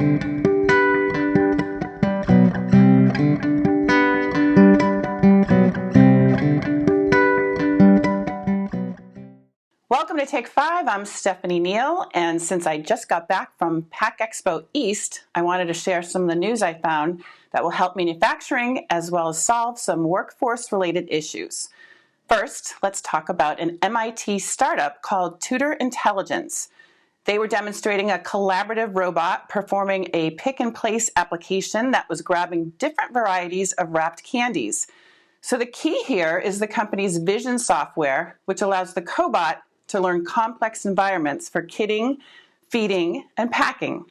Welcome to Take 5. I'm Stephanie Neal, and since I just got back from PACK EXPO East, I wanted to share some of the news I found that will help manufacturing as well as solve some workforce-related issues. First, let's talk about an MIT startup called Tutor Intelligence. They were demonstrating a collaborative robot performing a pick-and-place application that was grabbing different varieties of wrapped candies. So the key here is the company's vision software, which allows the cobot to learn complex environments for kitting, feeding, and packing.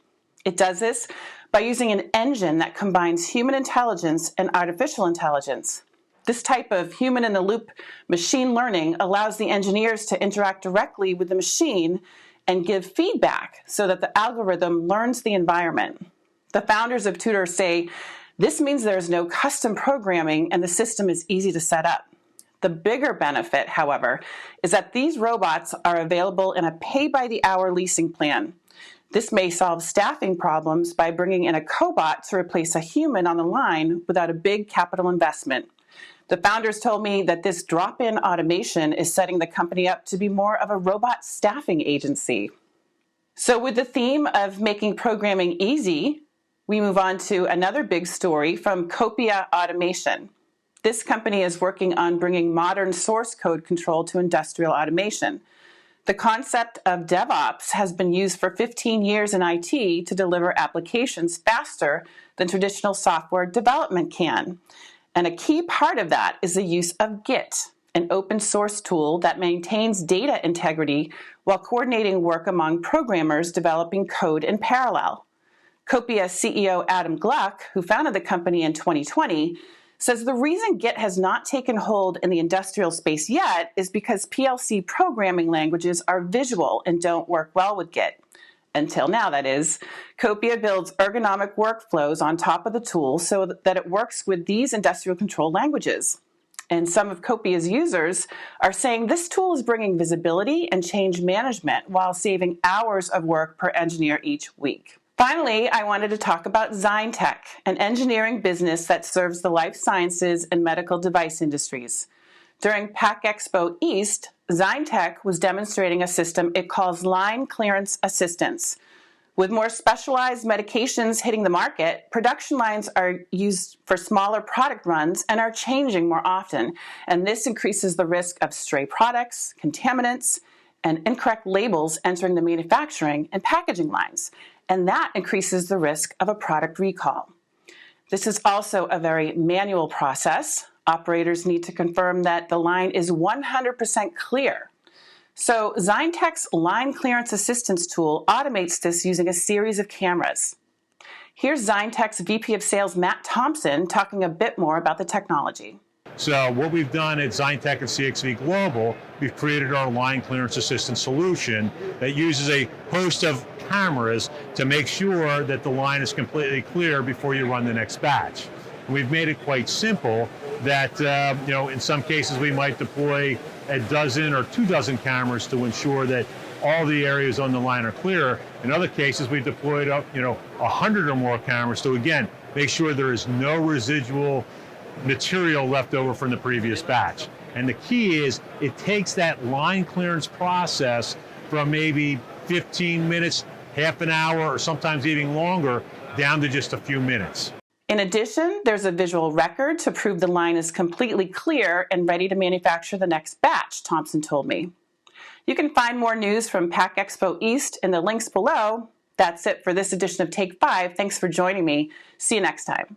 It does this by using an engine that combines human intelligence and artificial intelligence. This type of human-in-the-loop machine learning allows the engineers to interact directly with the machine and give feedback so that the algorithm learns the environment. The founders of Tutor say, this means there is no custom programming and the system is easy to set up. The bigger benefit, however, is that these robots are available in a pay-by-the-hour leasing plan. This may solve staffing problems by bringing in a cobot to replace a human on the line without a big capital investment. The founders told me that this drop-in automation is setting the company up to be more of a robot staffing agency. So with the theme of making programming easy, we move on to another big story from Copia Automation. This company is working on bringing modern source code control to industrial automation. The concept of DevOps has been used for 15 years in IT to deliver applications faster than traditional software development can. And a key part of that is the use of Git, an open source tool that maintains data integrity while coordinating work among programmers developing code in parallel. Copia CEO Adam Gluck, who founded the company in 2020, says the reason Git has not taken hold in the industrial space yet is because PLC programming languages are visual and don't work well with Git. Until now, that is. Copia builds ergonomic workflows on top of the tool so that it works with these industrial control languages. And some of Copia's users are saying this tool is bringing visibility and change management while saving hours of work per engineer each week. Finally, I wanted to talk about Zyntech, an engineering business that serves the life sciences and medical device industries. During PACK EXPO East, Zyntech was demonstrating a system it calls line clearance assistance. With more specialized medications hitting the market, production lines are used for smaller product runs and are changing more often, and this increases the risk of stray products, contaminants, and incorrect labels entering the manufacturing and packaging lines, and that increases the risk of a product recall. This is also a very manual process. Operators need to confirm that the line is 100% clear. So Zyntech's line clearance assistance tool automates this using a series of cameras. Here's Zyntech's VP of Sales, Matt Thompson, talking a bit more about the technology. So what we've done at Zyntech and CXV Global, we've created our line clearance assistance solution that uses a host of cameras to make sure that the line is completely clear before you run the next batch. We've made it quite simple that, in some cases we might deploy a dozen or 24 cameras to ensure that all the areas on the line are clear. In other cases, we've deployed up, 100 or more cameras to, again, make sure there is no residual material left over from the previous batch. And the key is it takes that line clearance process from maybe 15 minutes, half an hour, or sometimes even longer, down to just a few minutes. In addition, there's a visual record to prove the line is completely clear and ready to manufacture the next batch, Thompson told me. You can find more news from PACK EXPO East in the links below. That's it for this edition of Take 5. Thanks for joining me. See you next time.